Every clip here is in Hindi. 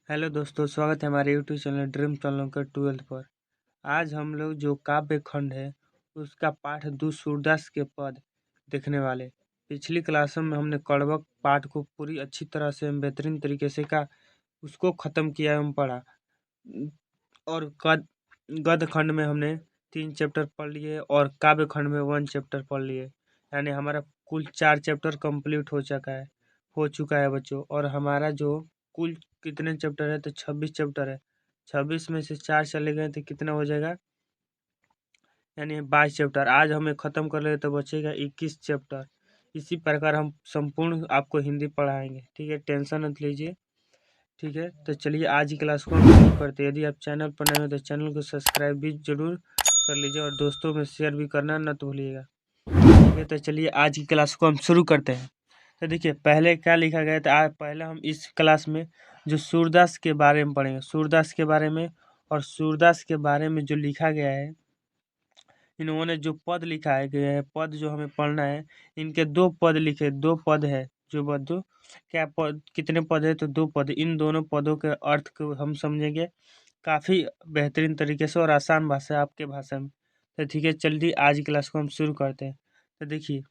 हेलो दोस्तों, स्वागत है हमारे यूट्यूब चैनल ड्रीम चैनल का 12th पर। आज हम लोग जो काव्य खंड है उसका पाठ दु सूरदास के पद देखने वाले। पिछली क्लासों में हमने कड़वक पाठ को पूरी अच्छी तरह से बेहतरीन तरीके से का उसको ख़त्म किया एवं पढ़ा। और गद्य खंड में हमने 3 चैप्टर पढ़ लिए और काव्य खंड में 1 चैप्टर पढ़ लिए। यानी हमारा कुल 4 चैप्टर कंप्लीट हो चुका है बच्चों। और हमारा जो कुल कितने चैप्टर है तो 26 चैप्टर है। 26 में से 4 चले गए तो कितना हो जाएगा, यानी 22 चैप्टर। आज हमें ख़त्म कर ले तो बचेगा 21 चैप्टर। इसी प्रकार हम संपूर्ण आपको हिंदी पढ़ाएंगे, ठीक है, टेंशन मत लीजिए। ठीक है, तो चलिए आज की क्लास को हम शुरू करते हैं। यदि आप चैनल पर नए हो तो चैनल को सब्सक्राइब भी जरूर कर लीजिए और दोस्तों में शेयर भी करना न तो भूलिएगा। ठीक है, तो चलिए आज की क्लास को हम शुरू करते हैं। तो देखिए पहले क्या लिखा गया था। आज पहले हम इस क्लास में जो सूरदास के बारे में पढ़ेंगे, सूरदास के बारे में। और सूरदास के बारे में जो लिखा गया है, इन्होंने जो पद लिखा है गया है, पद जो हमें पढ़ना है, इनके 2 पद लिखे, 2 पद है जो बदो क्या पद, कितने पद है तो 2 पद। इन दोनों पदों के अर्थ को हम समझेंगे काफ़ी बेहतरीन तरीके से और आसान भाषा, आपके भाषा में। तो ठीक है, जल्दी आज की क्लास को हम शुरू करते हैं। तो देखिए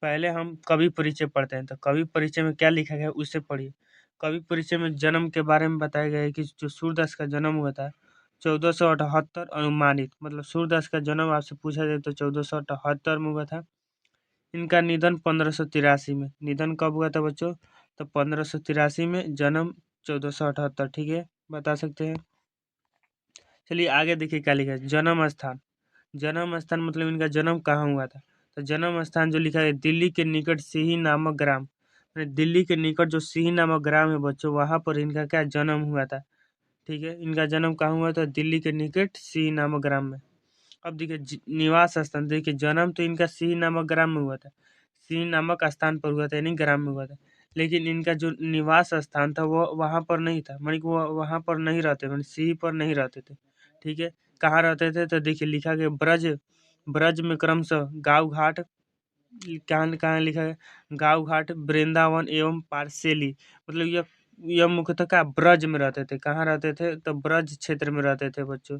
पहले हम कवि परिचय पढ़ते हैं। तो कवि परिचय में क्या लिखा गया है उसे पढ़िए। कवि परिचय में जन्म के बारे में बताया गया है कि जो सूरदास का जन्म हुआ था 1478 अनुमानित, मतलब सूरदास का जन्म आपसे पूछा जाए तो 1478 में हुआ था। इनका निधन 1583 में। निधन कब हुआ था बच्चों? तो 1583 में, जन्म 1478। ठीक है, बता सकते हैं। चलिए आगे देखिए क्या लिखा है। जन्म स्थान, जन्म स्थान मतलब इनका जन्म कहाँ हुआ था। तो जन्म स्थान जो लिखा है दिल्ली के निकट सिही नामक ग्राम, दिल्ली के निकट जो सिही नामक ग्राम है बच्चों, वहाँ पर इनका क्या जन्म हुआ था। ठीक है, इनका जन्म कहाँ हुआ था? दिल्ली के निकट सिही नामक ग्राम में। अब देखिए निवास स्थान, देखिए जन्म तो इनका सिही नामक ग्राम में हुआ था, सिही नामक स्थान पर हुआ था, यानी ग्राम में हुआ था। लेकिन इनका जो निवास स्थान था वो वहाँ पर नहीं था, मानी कि वो वहाँ पर नहीं रहते, मानी सिही पर नहीं रहते थे। ठीक है, कहाँ रहते थे? तो देखिए लिखा गया ब्रज, ब्रज में क्रमशः गाँव घाट, कहाँ कहाँ लिखा है, गाँव घाट, वृंदावन एवं पार्सेली। मतलब यह मुख्यतः क्या ब्रज में रहते थे। कहाँ रहते थे? तो ब्रज क्षेत्र में रहते थे बच्चों।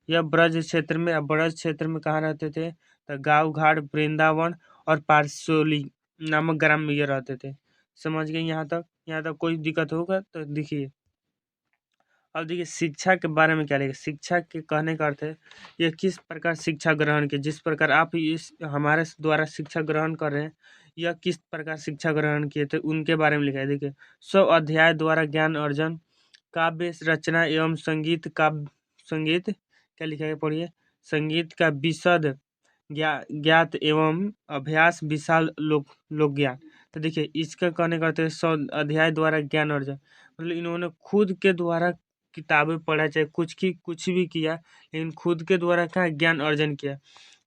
यह ब्रज क्षेत्र में, ब्रज क्षेत्र में कहाँ रहते थे? तो गाँव घाट, वृंदावन और पार्सोली नामक ग्राम में ये रहते थे। समझ गए यहाँ तक? यहाँ तक कोई दिक्कत होगा तो देखिए। अब देखिए शिक्षा के बारे में क्या लिखा। शिक्षा के कहने का अर्थ है ये किस प्रकार शिक्षा ग्रहण की, जिस प्रकार आप इस हमारे द्वारा शिक्षा ग्रहण कर रहे हैं, यह किस प्रकार शिक्षा ग्रहण किए थे उनके बारे में लिखा है। देखिए 100 अध्याय द्वारा ज्ञान अर्जन, काव्य रचना एवं संगीत का, संगीत क्या लिखा है पढ़िए। संगीत का विशद ज्ञात एवं अभ्यास विशाल लोक ज्ञान। तो देखिए इसका कहने का अर्थ है 100 अध्याय द्वारा ज्ञान अर्जन, मतलब इन्होंने खुद के द्वारा किताबें पढ़ा, चाहे कुछ भी किया, लेकिन खुद के द्वारा क्या ज्ञान अर्जन किया।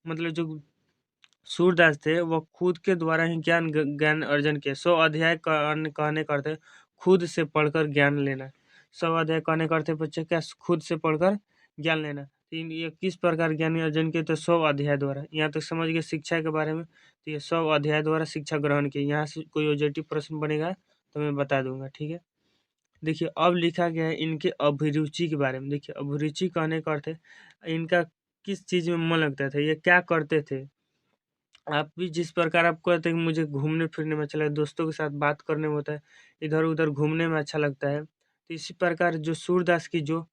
मतलब जो सूरदास थे वो खुद के द्वारा ही ज्ञान अर्जन किया। 100 अध्याय कहने का अर्थ है खुद से पढ़कर ज्ञान लेना। 100 अध्याय कहने का अर्थ है बच्चे क्या, खुद से पढ़कर ज्ञान लेना। तीन, ये किस प्रकार ज्ञान अर्जन किए? तो 100 अध्याय द्वारा। यहाँ तक समझ गए शिक्षा के बारे में। तो ये 100 अध्याय द्वारा शिक्षा ग्रहण की। यहाँ से कोई ऑब्जेक्टिव प्रश्न बनेगा तो मैं बता दूंगा। ठीक है, देखिए अब लिखा गया है इनके अभिरुचि के बारे में। देखिए अभिरुचि कहने का अर्थ है इनका किस चीज़ में मन लगता था, ये क्या करते थे। आप भी जिस प्रकार आप कहते हैं कि मुझे घूमने फिरने में अच्छा लगता है, दोस्तों के साथ बात करने में होता है, इधर उधर घूमने में अच्छा लगता है, तो इसी प्रकार जो सूरदास की जो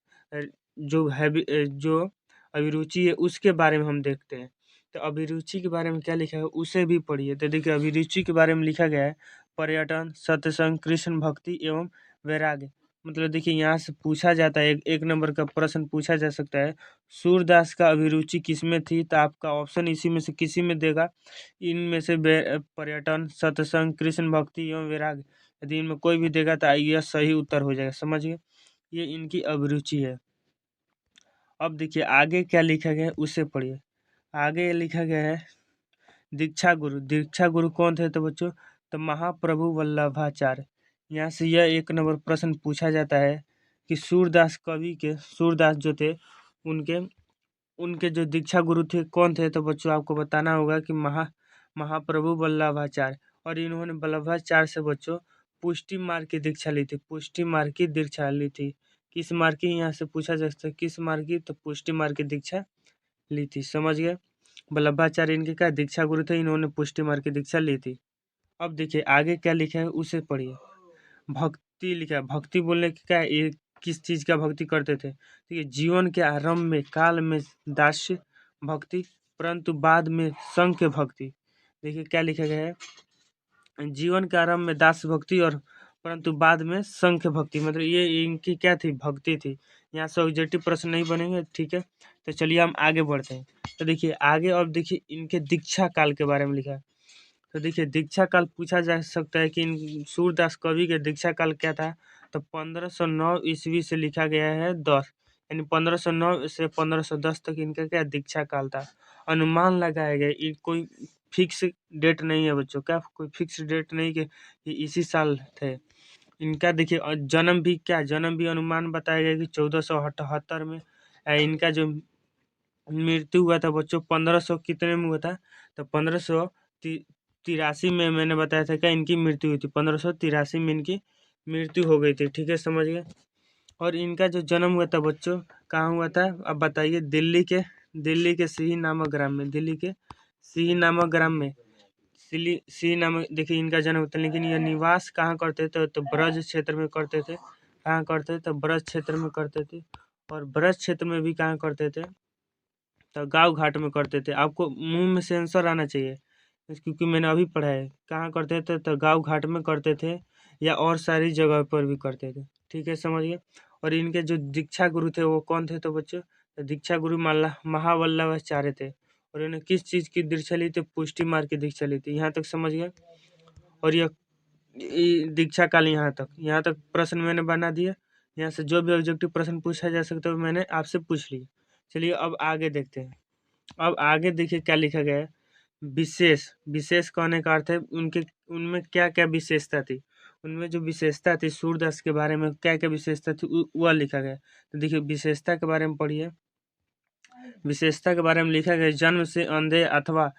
अभिरुचि है उसके बारे में हम देखते हैं। तो अभिरुचि के बारे में क्या लिखा है उसे भी पढ़िए। तो देखिए अभिरुचि के बारे में लिखा गया है पर्यटन, सत्संग, कृष्ण भक्ति एवं वैराग्य। मतलब देखिए यहाँ से पूछा जाता है, एक नंबर का प्रश्न पूछा जा सकता है, सूरदास का अभिरुचि किसमें थी? तो आपका ऑप्शन इसी में से किसी में देगा। इनमें से पर्यटन, सत्संग, कृष्ण भक्ति एवं वैराग्य, यदि इनमें कोई भी देगा तो यह सही उत्तर हो जाएगा। समझिए ये इनकी अभिरुचि है। अब देखिए आगे क्या लिखा गया है उसे पढ़िए। आगे लिखा गया है दीक्षा गुरु। दीक्षा गुरु कौन थे? तो बच्चों तो महाप्रभु वल्लभाचार्य। यहाँ से यह एक नंबर प्रश्न पूछा जाता है कि सूरदास कवि के, सूरदास जो थे उनके उनके जो दीक्षा गुरु थे कौन थे? तो बच्चों आपको बताना होगा कि महाप्रभु वल्लभाचार्य। और इन्होंने वल्लभाचार्य से बच्चों पुष्टि मार्ग की दीक्षा ली थी, पुष्टि मार्ग की दीक्षा ली थी। किस मार्ग की, यहाँ से पूछा जा सकता है किस मार्ग की, तो पुष्टि मार्ग की दीक्षा ली थी। समझ गए, वल्लभाचार्य इनके क्या दीक्षा गुरु थे, इन्होंने पुष्टि मार्ग की दीक्षा ली थी। अब देखिए आगे क्या लिखा है उसे पढ़िए। भक्ति लिखा है, भक्ति बोलने की क्या है, ये किस चीज का भक्ति करते थे, ठीक है। जीवन के आरंभ में काल में दास्य भक्ति, परंतु बाद में संख्य भक्ति। देखिए क्या लिखा गया है, जीवन के आरंभ में दास भक्ति और परंतु बाद में संख्य भक्ति, मतलब ये इनकी क्या थी, भक्ति थी। यहाँ से ऑब्जेक्टिव प्रश्न नहीं बनेंगे, ठीक है। तो चलिए हम आगे बढ़ते हैं। तो देखिए आगे, अब देखिए इनके दीक्षा काल के बारे में लिखा है। तो देखिए दीक्षा काल पूछा जा सकता है कि इन सूरदास कवि के दीक्षा काल क्या था, तो 1509 ईस्वी से लिखा गया है 10, यानी 1509 से 1510 तक इनका क्या दीक्षा काल था। अनुमान लगाया गया, ये कोई फिक्स डेट नहीं है बच्चों, क्या कोई फिक्स डेट नहीं कि ये इसी साल थे इनका। देखिए जन्म भी क्या, जन्म भी अनुमान बताया गया कि 1478 में। इनका जो मृत्यु हुआ था बच्चों 1500 कितने में हुआ था, तो 1583 में मैंने बताया था क्या इनकी मृत्यु हुई थी, 1583 में इनकी मृत्यु हो गई थी, ठीक है, समझ गए। और इनका जो जन्म हुआ था बच्चों कहाँ हुआ था, अब बताइए। दिल्ली के सिही नामक ग्राम में, दिल्ली के सिही नामक ग्राम में, सिही नामक, देखिए इनका जन्म होता है। लेकिन यह निवास कहाँ करते थे, तो ब्रज क्षेत्र में करते थे। कहाँ करते थे, तो ब्रज क्षेत्र में करते थे। और ब्रज क्षेत्र में भी कहाँ करते थे, तो गांव घाट में करते थे। आपको मुंह में सेंसर आना चाहिए, क्योंकि मैंने अभी पढ़ा है। कहाँ करते थे, तो गांव घाट में करते थे, या और सारी जगह पर भी करते थे, ठीक है, समझिए। और इनके जो दीक्षा गुरु थे वो कौन थे, तो बच्चों तो दीक्षा गुरु महावल्लभाचार्य थे। और इन्होंने किस चीज की दीक्षा ली थी, पुष्टि मार्ग की दीक्षा ली थी। यहाँ तक समझ गए। और यह दीक्षा काल यहाँ तक प्रश्न मैंने बना दिया। यहाँ से जो भी ऑब्जेक्टिव प्रश्न पूछा जा सकता है वो मैंने आपसे पूछ लिया। चलिए अब आगे देखते हैं। अब आगे देखिए क्या लिखा गया है। विशेष, विशेष कहने का अर्थ है उनके, उनमें क्या क्या विशेषता थी, उनमें जो विशेषता थी सूरदास के बारे में क्या क्या विशेषता थी वह लिखा गया है। तो देखिए विशेषता के बारे में पढ़िए। विशेषता के बारे में लिखा गया, जन्म से अंधे अथवा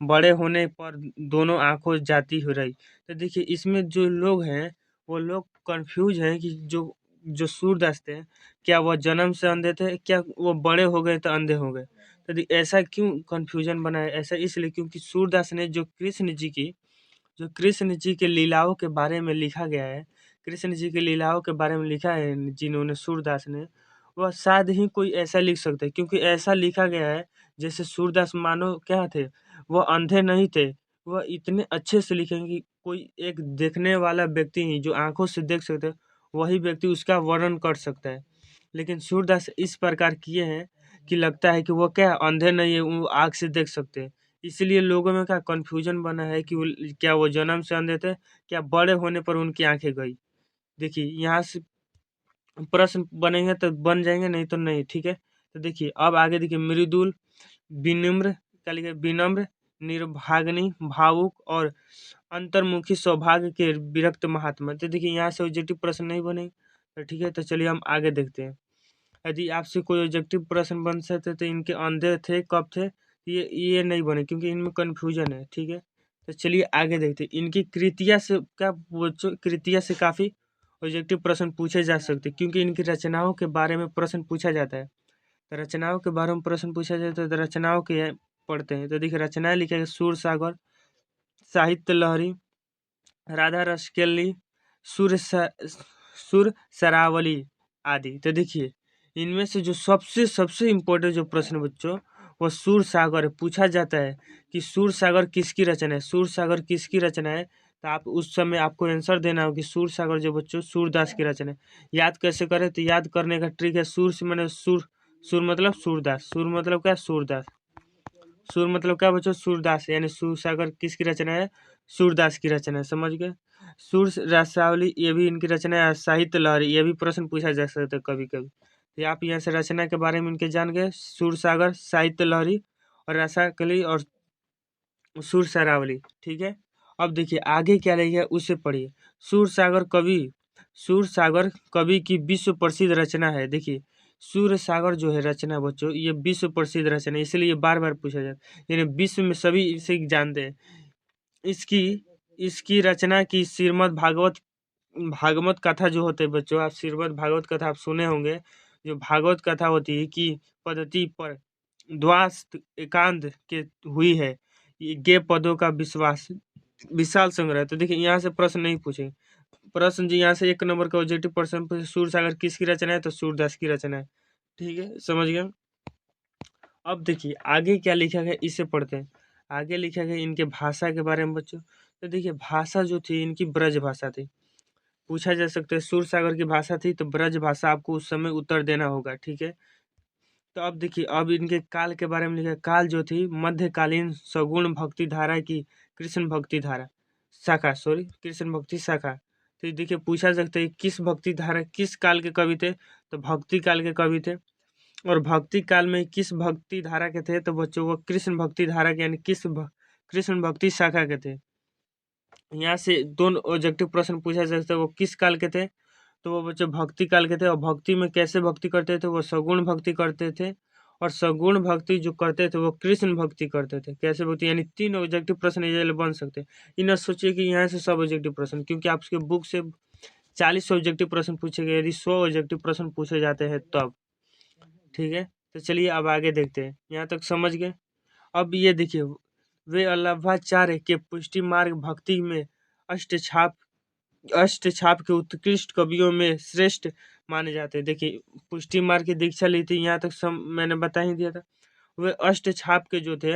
बड़े होने पर दोनों आंखों जाती हो रही। तो देखिए इसमें जो लोग हैं वो लोग कंफ्यूज हैं कि जो जो सूरदास थे क्या वह जन्म से अंधे थे, क्या वो बड़े हो गए तो अंधे हो गए। तो ऐसा क्यों कंफ्यूजन बना है, ऐसा इसलिए क्योंकि सूरदास ने जो कृष्ण जी के लीलाओं के बारे में लिखा गया है, कृष्ण जी के लीलाओं के बारे में लिखा है जिन्होंने सूरदास ने, वह शायद ही कोई ऐसा लिख सकता है। क्योंकि ऐसा लिखा गया है जैसे सूरदास मानो क्या थे, वह अंधे नहीं थे। वह इतने अच्छे से लिखेंगे कि कोई एक देखने वाला व्यक्ति ही जो आंखों से देख सकते है, वही व्यक्ति उसका वर्णन कर सकता है। लेकिन सूरदास इस प्रकार किए हैं कि लगता है कि वो क्या अंधे नहीं है, वो आँख से देख सकते हैं। इसलिए लोगों में क्या कन्फ्यूजन बना है कि क्या वो जन्म से अंधे थे, क्या बड़े होने पर उनकी आंखें गई। देखिए यहाँ से प्रश्न बनेंगे तो बन जाएंगे, नहीं तो नहीं, ठीक है। तो देखिए अब आगे देखिए, मृदुल, विनम्र, क्या लिखे, विनम्र, निर्भाग्नि, भावुक और अंतर्मुखी सौभाग्य के विरक्त महात्मा। तो देखिए यहाँ से ऑब्जेक्टिव प्रश्न नहीं बनेंगे, तो ठीक है। तो चलिए हम आगे देखते हैं। यदि आपसे कोई ऑब्जेक्टिव प्रश्न बन सकते तो इनके अंधे थे कब थे, ये नहीं बने क्योंकि इनमें कन्फ्यूजन है, ठीक है। तो चलिए आगे देखते हैं। इनकी कृतिया से क्या बच्चों, कृतिया से काफ़ी ऑब्जेक्टिव प्रश्न पूछे जा सकते हैं, क्योंकि इनकी रचनाओं के बारे में प्रश्न पूछा जाता है। तो रचनाओं के बारे में प्रश्न पूछा जाता है, तो रचनाओं के पढ़ते हैं। तो देखिए रचनाएं लिखेगा, सूर सागर, साहित्य लहरी, राधा रस केली, सुर सुर सरावली आदि। तो देखिए इनमें से जो सबसे सबसे इम्पोर्टेंट जो प्रश्न बच्चों, वो सूर सागर है। पूछा जाता है कि सूर सागर किसकी रचना है, सूर सागर किसकी रचना है। तो आप उस समय आपको आंसर देना हो कि सूर सागर जो बच्चों सूरदास की रचना है। याद कैसे करें, तो याद करने का ट्रिक है, सूर से मैंने सुर, सुर मतलब सूरदास, सुर मतलब क्या सूरदास, सुर मतलब क्या बच्चों सूरदास, यानी सूर सागर किसकी रचना है, सूरदास की रचना है, समझ गए। सुर रसावली ये भी इनकी रचना है। साहित्य लहरी ये भी प्रश्न पूछा जा सकता है कभी कभी। तो आप यहाँ से रचना के बारे में इनके जान गए, सुर सागर, साहित्य लहरी और रसाकली और सुर सरावली, ठीक है। अब देखिए आगे क्या लिखा है उसे पढ़िए। सूर सागर कवि की विश्व प्रसिद्ध रचना है। देखिए सूर्य सागर जो है रचना बच्चों, ये विश्व प्रसिद्ध रचना है, इसलिए बार बार पूछा जाता है, यानी विश्व में सभी इसे जानते हैं। इसकी इसकी रचना की श्रीमद् भागवत कथा जो होते हैं बच्चों, आप श्रीमद् भागवत कथा आप सुने होंगे। जो भागवत कथा होती है कि पद्धति पर द्वास्त एकांत के हुई है, ये पदों का विशाल संग्रह। तो देखिए यहाँ से प्रश्न नहीं पूछे। प्रश्न जी यहाँ से 1 नंबर का ऑब्जेक्टिव प्रश्न पूछे, सूरसागर किसकी रचना है, तो सूरदास की रचना है। ठीक है, समझ गए। अब देखिए आगे क्या लिखा गया, इसे पढ़ते हैं। आगे लिखा गया इनके भाषा के बारे में बच्चों। तो देखिए भाषा जो थी इनकी ब्रज भाषा थी। पूछा जा सकता है सूरसागर की भाषा थी तो ब्रज भाषा आपको उस समय उत्तर देना होगा। ठीक है, तो अब देखिए अब इनके काल के बारे में लिखा है। काल जो थी मध्यकालीन सगुण भक्ति धारा की कृष्ण भक्ति धारा शाखा, सॉरी कृष्ण भक्ति शाखा। तो ये देखिए पूछा सकता है किस भक्ति धारा किस काल के कवि थे, तो भक्ति काल के कवि थे। और भक्ति काल में किस भक्ति धारा के थे, तो बच्चों वो कृष्ण भक्ति धारा के यानी कृष्ण भक्ति शाखा के थे। यहाँ से दोनों ऑब्जेक्टिव प्रश्न पूछा जा सकता है, वो किस काल के थे, तो वो बच्चे भक्ति काल के थे। और भक्ति में कैसे भक्ति करते थे, वो सगुण भक्ति करते थे। और सगुण भक्ति जो करते थे वो कृष्ण भक्ति करते थे। कैसे भक्ति, यानी 3 ऑब्जेक्टिव प्रश्न ये बन सकते हैं। इन्हें सोचिए कि यहाँ से सब ऑब्जेक्टिव प्रश्न, क्योंकि आपके बुक से 40 ऑब्जेक्टिव प्रश्न पूछे गए, यदि 100 ऑब्जेक्टिव प्रश्न पूछे जाते हैं तब। ठीक है, तो चलिए अब आगे देखते हैं। यहाँ तक समझ गए। अब ये देखिए वे वल्लभाचार्य के पुष्टि मार्ग भक्ति में अष्टछाप के उत्कृष्ट कवियों में श्रेष्ठ माने जाते हैं। देखिए पुष्टि मार्ग की दीक्षा ली थी, यहाँ तक मैंने बता ही दिया था। वे अष्टछाप के जो थे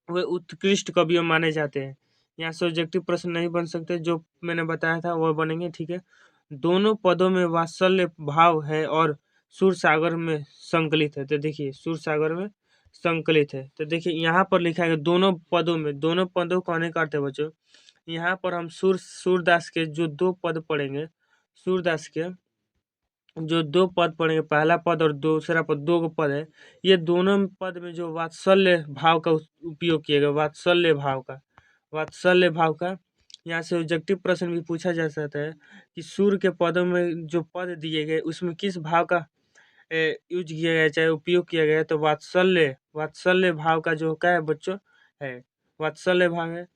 वे उत्कृष्ट कवियों माने जाते हैं। यहाँ से ऑब्जेक्टिव प्रश्न नहीं बन सकते, जो मैंने बताया था वो बनेंगे। ठीक है, दोनों पदों में वात्सल्य भाव है और सुर सागर में संकलित है। तो देखिए सुर सागर में संकलित है। तो देखिए यहाँ पर लिखा है दोनों पदों में, दोनों पदों को अनेक अर्थ है बच्चों। यहाँ पर हम सूरदास के जो 2 पद पढ़ेंगे, सूरदास के जो 2 पद पढ़ेंगे, पहला पद और दूसरा पद, 2 पद है। ये दोनों पद में जो वात्सल्य भाव का उपयोग किया गया, वात्सल्य भाव का यहाँ से ऑब्जेक्टिव प्रश्न भी पूछा जा सकता है कि सूर के पदों में जो पद दिए गए उसमें किस भाव का यूज किया गया, चाहे उपयोग किया गया। तो वात्सल्य भाव का जो क्या है बच्चों, है वात्सल्य भाव है।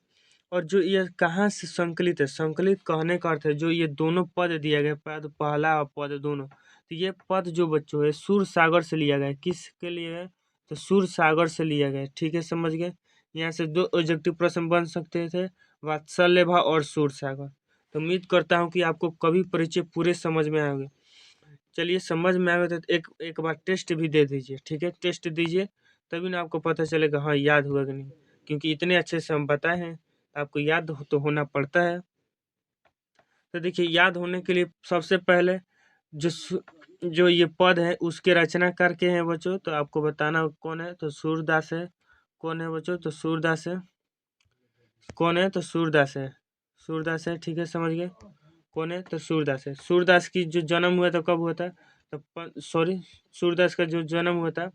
और जो ये कहाँ से संकलित है, संकलित कहने का अर्थ है जो ये दोनों पद दिया गया, पद पहला और पद दोनों, तो ये पद जो बच्चों है सूर सागर से लिया गया है। किसके लिए है, तो सूर सागर से लिया गया है। ठीक है, समझ गए। यहाँ से 2 ऑब्जेक्टिव प्रश्न बन सकते थे, वात्सल्य भाव और सूर सागर। तो उम्मीद करता हूँ कि आपको कवि परिचय पूरे समझ में आएंगे। चलिए समझ में आएगा तो एक बार टेस्ट भी दे दीजिए। ठीक है, टेस्ट दीजिए तभी ना आपको पता चलेगा हाँ याद हुआ कि नहीं, क्योंकि इतने अच्छे से हम बताए हैं आपको याद तो होना पड़ता है। तो देखिए याद होने के लिए सबसे पहले जो ये पद है उसके रचनाकार के हैं बच्चों, तो आपको बताना कौन है, तो सूरदास है। कौन है बच्चों, तो सूरदास है। कौन है, तो सूरदास है। सूरदास है, ठीक है, समझ गए। कौन है, तो सूरदास है। सूरदास की जो जन्म हुआ था कब हुआ था, तो सॉरी सूरदास का जो जन्म हुआ था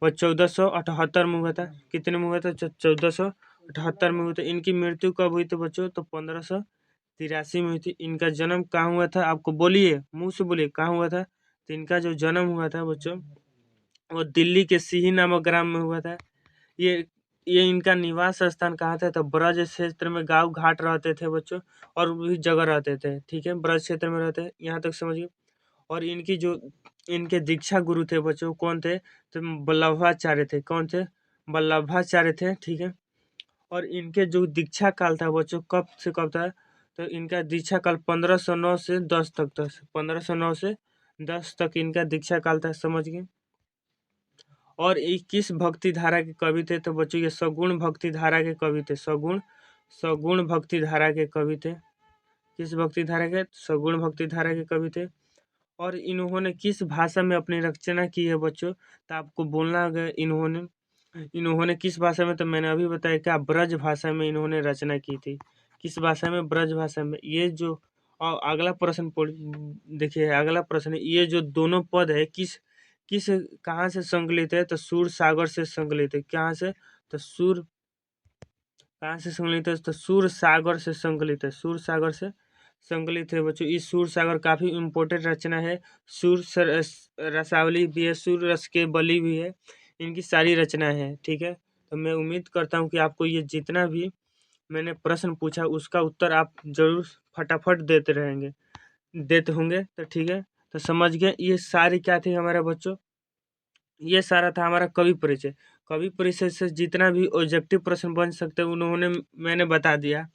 वह 1478 में हुआ था। कितने में हुआ था, 1478 में हुआ था। इनकी मृत्यु कब हुई थी बच्चों, तो 1583 में हुई थी। इनका जन्म कहाँ हुआ था, आपको बोलिए, मुंह से बोलिए कहाँ हुआ था। तो इनका जो जन्म हुआ था बच्चों वो दिल्ली के सिही नामक ग्राम में हुआ था। ये ये इनका निवास स्थान कहाँ था, तो ब्रज क्षेत्र में गांव घाट रहते थे बच्चों, और भी जगह रहते थे। ठीक है, ब्रज क्षेत्र में रहते हैं, यहाँ तक समझिए। और इनके दीक्षा गुरु थे बच्चों, कौन थे, तो वल्लभाचार्य थे। कौन थे, वल्लभाचार्य थे। ठीक है, और इनके जो दीक्षा काल था बच्चों कब से कब था, तो इनका दीक्षा काल 1509 से 10 तक था। 1509 से 10 तक इनका दीक्षा काल था, समझ गए। और ये किस भक्ति धारा के कवि थे, तो बच्चों ये सगुण भक्ति धारा के कवि थे। सगुण भक्ति धारा के कवि थे। किस भक्ति धारा के, सगुण भक्ति धारा के कवि थे। और इन्होंने किस भाषा में अपनी रचना की है बच्चों, तो आपको बोलना है इन्होंने किस भाषा में, तो मैंने अभी बताया क्या, ब्रज भाषा में इन्होंने रचना की थी। किस भाषा में, ब्रज भाषा में। ये जो और अगला प्रश्न देखिए, अगला प्रश्न है, ये जो दोनों पद है किस किस कहाँ से संकलित है, तो सूर सागर से संकलित है। कहाँ से, तो सूर कहाँ से संकलित है, तो सूर सागर से संकलित है। सूर सागर से संकलित है बच्चों। इस सूर सागर काफी इम्पोर्टेंट रचना है। रसावली भी है, सूर रस के बलि भी है, इनकी सारी रचना है। ठीक है, तो मैं उम्मीद करता हूँ कि आपको ये जितना भी मैंने प्रश्न पूछा उसका उत्तर आप ज़रूर फटाफट देते होंगे। तो ठीक है, तो समझ गए ये सारी क्या थी हमारे बच्चों, ये सारा था हमारा कवि परिचय। कवि परिचय से जितना भी ऑब्जेक्टिव प्रश्न बन सकते हैं उन्होंने मैंने बता दिया,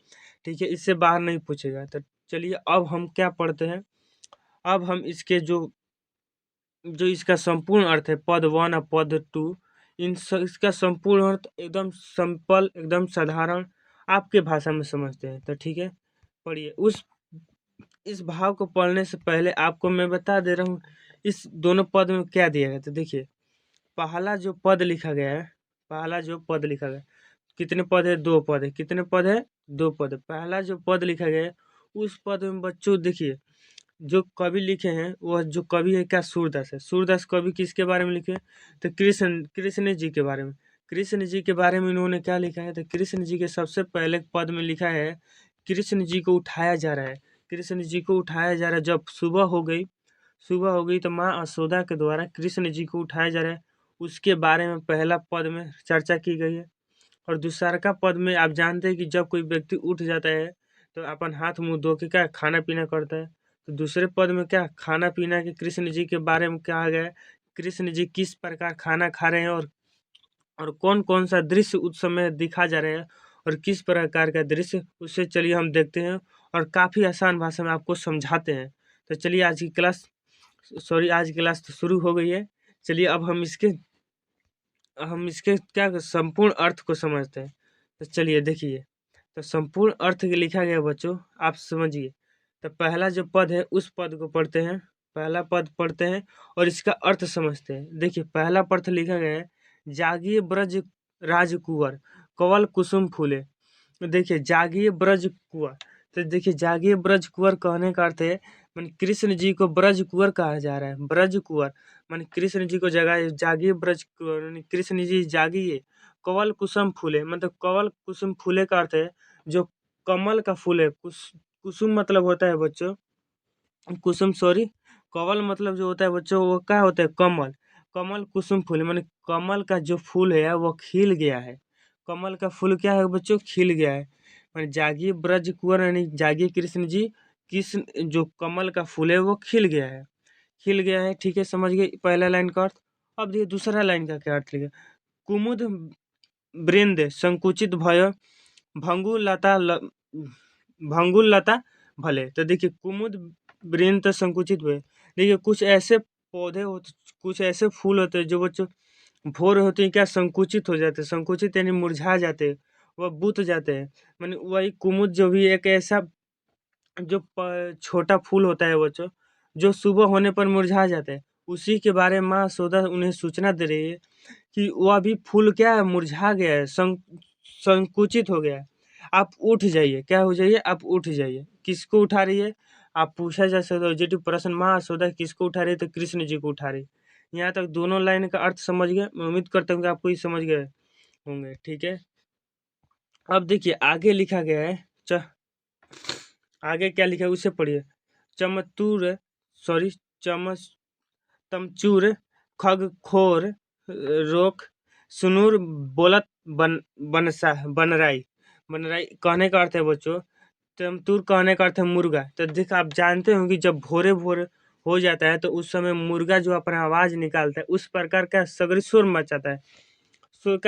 ठीक है, इससे बाहर नहीं पूछेगा। तो चलिए अब हम क्या पढ़ते हैं, अब हम इसके जो इसका संपूर्ण अर्थ है पद 1 और पद 2, इसका संपूर्ण अर्थ एकदम सिंपल, एकदम साधारण आपके भाषा में समझते हैं। तो ठीक है, पढ़िए। इस भाव को पढ़ने से पहले आपको मैं बता दे रहा हूँ इस दोनों पद में क्या दिया गया। तो देखिए, पहला जो पद लिखा गया है, पहला जो पद लिखा गया, कितने पद है, 2 पद है, कितने पद है, 2 पद है। पहला जो पद लिखा गया है उस पद में बच्चों देखिए, जो कवि लिखे हैं वह जो कवि है क्या, सूरदास है। सूरदास कवि किसके बारे में लिखे, तो कृष्ण जी के बारे में। कृष्ण जी के बारे में इन्होंने क्या लिखा है, तो कृष्ण जी के सबसे पहले पद में लिखा है, कृष्ण जी को उठाया जा रहा है, कृष्ण जी को उठाया जा रहा है। जब सुबह हो गई तो माँ यशोदा के द्वारा कृष्ण जी को उठाया जा रहा है, उसके बारे में पहला पद में चर्चा की गई है। और दूसरा का पद में आप जानते हैं कि जब कोई व्यक्ति उठ जाता है तो अपन हाथ मुंह धो के क्या खाना पीना करता है। तो दूसरे पद में क्या खाना पीना के कृष्ण जी के बारे में कहा गया है, कृष्ण जी किस प्रकार खाना खा रहे हैं और कौन कौन सा दृश्य उस समय दिखा जा रहा है और किस प्रकार का दृश्य, उससे चलिए हम देखते हैं और काफ़ी आसान भाषा में आपको समझाते हैं। तो चलिए आज की क्लास तो शुरू हो गई है। चलिए अब हम इसके क्या संपूर्ण अर्थ को समझते हैं। तो चलिए देखिए, तो संपूर्ण अर्थ के लिखा गया बच्चों, आप समझिए। तो पहला जो पद है उस पद को पढ़ते हैं, पहला पद पढ़ते हैं और इसका अर्थ समझते हैं। देखिए पहला पद लिखा गया है, जागिए ब्रज राजकुंवर कवल कुसुम फूले। तो देखिए जागिए ब्रज कुंवर, तो देखिए जागिए ब्रज कुंवर कहने का अर्थ है मन कृष्ण जी को ब्रज कुंवर कहा जा रहा है। ब्रज कुंवर मन कृष्ण जी को जगाए, जागिए ब्रज कुंवर यानी कृष्ण जी जागिए। कवल कुसुम फूले मतलब कवल कुसुम फूले का अर्थ है जो कमल का फूल है। कुसुम मतलब होता है बच्चों, कुसुम सॉरी, कवल मतलब जो होता है बच्चों वो क्या होता है, कमल। कमल कुसुम फूल माने कमल का जो फूल है वो खिल गया है। कमल का फूल क्या है बच्चों, खिल गया है। माने जागिए ब्रज कुंवर यानी जागिए कृष्ण जी, कृष्ण जो कमल का फूल है वो खिल गया है, खिल गया है। ठीक है, समझ गए पहला लाइन का अर्थ। अब देखिए दूसरा लाइन का क्या अर्थ लिखा, कुमुद वृंद संकुचित भय भंगु लता भंगुल लता भले। तो देखिए कुमुद वृंद तो संकुचित हुए, देखिए कुछ ऐसे पौधे होते, कुछ ऐसे फूल होते हैं जो बच्चों भोर होते हैं क्या संकुचित हो जाते हैं, संकुचित यानी मुरझा जाते हैं, वह बुत जाते हैं। माने वही कुमुद जो भी एक ऐसा जो छोटा फूल होता है बच्चों, जो सुबह होने पर मुरझा जाता है, उसी के बारे में माँ यशोदा उन्हें सूचना दे रही है कि वह अभी फूल क्या है, मुरझा गया है, संकुचित हो गया है। आप उठ जाइए, क्या हो जाइए, आप उठ जाइए। किसको उठा रही है, आप पूछा जा सकता है ऑब्जेक्टिव प्रश्न, माँ यशोदा किसको उठा रही है, तो कृष्ण जी को उठा रही। यहाँ तक दोनों लाइन का अर्थ समझ गए, मैं उम्मीद करता हूँ कि आपको ये समझ गए होंगे। ठीक है, अब देखिए आगे लिखा गया है, आगे क्या लिखा है उसे पढ़िए। चमतुर सॉरी चमच तमचूर खग खोर रोक सुनूर बोलत बनसा बनराई। बनराई कहने का अर्थ है बच्चों, तमतूर कहने का अर्थ है मुर्गा। तो देखो आप जानते हो कि जब भोरे भोर हो जाता है तो उस समय मुर्गा जो अपना आवाज निकालता है उस प्रकार का सगरी शोर मचाता है,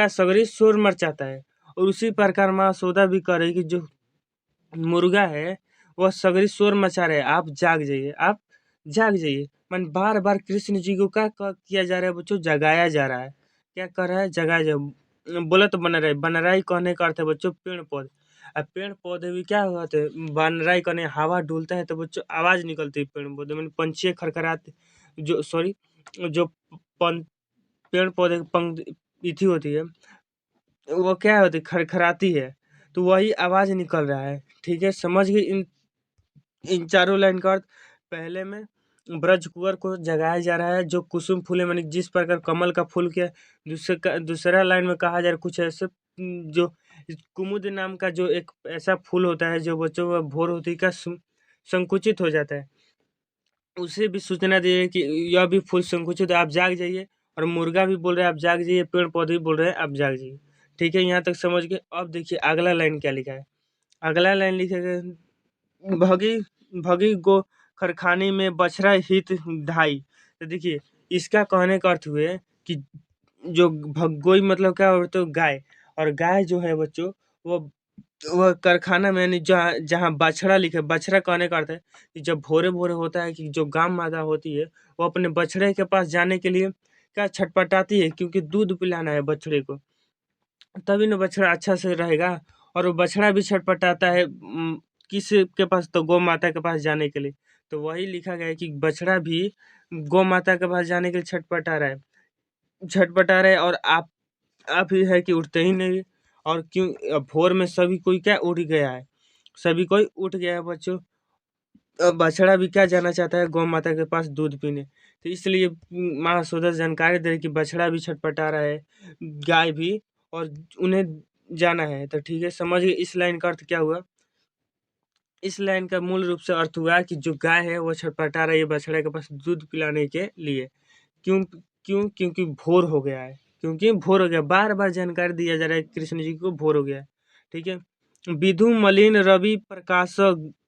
सगरी शोर मचाता है। और उसी प्रकार माँ यशोदा भी कह रही कि जो मुर्गा है वह सगरी शोर मचा रहे, आप जाग जाइए, आप जाग जाइए। मन बार बार कृष्ण जी को क्या किया जा रहा है बच्चों, जगाया जा रहा है। क्या कर रहा है, जगाया जा, बोला तो बनराई कहने का अर्थ है बच्चों पेड़ पौधे। अब पेड़ पौधे भी क्या होते हैं, बनराई कहने हवा डुलता है तो बच्चों आवाज निकलती है पेड़ पौधे में, पंछी खड़खड़ाते, जो सॉरी जो पेड़ पौधे की पंक्ति होती है वो क्या होती है, खड़खड़ाती है, तो वही आवाज निकल रहा है। ठीक है, समझ गए इन चारों लाइन का अर्थ। पहले में ब्रज कुंवर को जगाया जा रहा है जो कुसुम फूले माने जिस प्रकार कमल का फूल किया। दूसरा लाइन में कहा जा रहा है कुछ ऐसे जो कुमुद नाम का जो एक ऐसा फूल होता है जो बच्चों का भोर होती का संकुचित हो जाता है, उसे भी सूचना दी है कि यह भी फूल संकुचित है, आप जाग जाइए। और मुर्गा भी बोल रहा है आप जाग जाइए, पेड़ पौधे भी बोल रहे हैं आप जाग जाइए। ठीक है, यहाँ तक समझ गए। अब देखिए अगला लाइन क्या लिखा है, अगला लाइन लिखेगा भगी भगी गो खरखानी में बछड़ा हित ढाई। तो देखिए इसका कहने का अर्थ हुए कि जो भगोई मतलब क्या होता है, गाय। और गाय जो है बच्चों, वो वह कारखाना में यानी जहाँ जहाँ बछड़ा लिखे, बछड़ा कहने का अर्थ है कि जब भोरे भोरे होता है कि जो गाय माता होती है वो अपने बछड़े के पास जाने के लिए क्या छटपटाती है, क्योंकि दूध पिलाना है बछड़े को, तभी ना बछड़ा अच्छा से रहेगा। और वो बछड़ा भी छटपटाता है किस के पास, तो गौ माता के पास जाने के लिए। तो वही लिखा गया है कि बछड़ा भी गौ माता के पास जाने के लिए छटपटा रहा है। और आप ही है कि उठते ही नहीं। और क्यों अब भोर में सभी कोई क्या उठ गया है, सभी कोई उठ गया है बच्चों। अब बछड़ा भी क्या जाना चाहता है, गौ माता के पास दूध पीने। तो इसलिए माँ यशोदा जानकारी दे रही कि बछड़ा भी छटपटा रहा है, गाय भी, और उन्हें जाना है। तो ठीक है, समझिए इस लाइन का अर्थ क्या हुआ। इस लाइन का मूल रूप से अर्थ हुआ कि जो गाय है वो छटपटा रही है बछड़े के पास दूध पिलाने के लिए। क्यों क्यों क्योंकि भोर हो गया है, क्योंकि भोर हो गया, बार बार जानकारी दिया जा रहा है कृष्ण जी को, भोर हो गया है। ठीक है। विधु मलिन रवि प्रकाश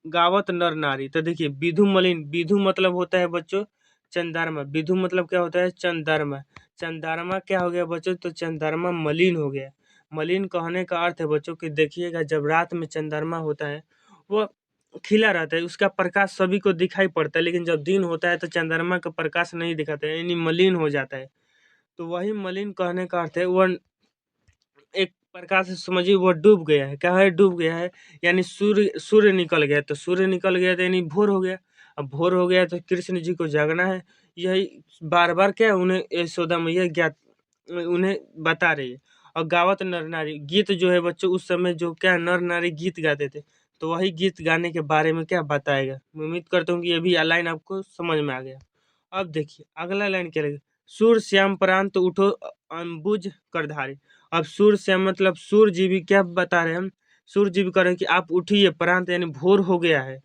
गावत नर नारी। तो देखिए विधु मलिन, विधु मतलब होता है बच्चों चंद्रमा, विधु मतलब क्या होता है, चंद्रमा। चंद्रमा क्या हो गया बच्चों, तो चंद्रमा मलिन हो गया। मलिन कहने का अर्थ है बच्चों कि देखिएगा जब रात में चंद्रमा होता है वो खिला रहता है, उसका प्रकाश सभी को दिखाई पड़ता है, लेकिन जब दिन होता है तो चंद्रमा का प्रकाश नहीं दिखाता है, यानी मलिन हो जाता है। तो वही मलिन कहने का अर्थ है वह एक प्रकार से समझिए वो डूब गया है। क्या है, डूब गया है, यानी सूर्य सूर्य निकल गया। तो सूर्य निकल गया तो यानी भोर हो गया। अब भोर हो गया तो कृष्ण जी को जागना है। यही बार बार क्या उन्हें यशोदा मैया ज्ञात उन्हें बता रही है। और गावत नर नारी, गीत जो है बच्चों उस समय जो क्या नर नारी गीत गाते थे, तो वही गीत गाने के बारे में क्या बताएगा। मैं उम्मीद करता हूँ कि ये भी लाइन आपको समझ में आ गया। अब देखिए अगला लाइन क्या लगेगा, सूर श्याम प्रांत उठो अम्बुज करधारी। अब सूर्य से मतलब सूर्य जी भी क्या बता रहे हैं हम, सूर्य जी भी कह रहे हैं कि आप उठिए, प्रांत यानी भोर हो गया है।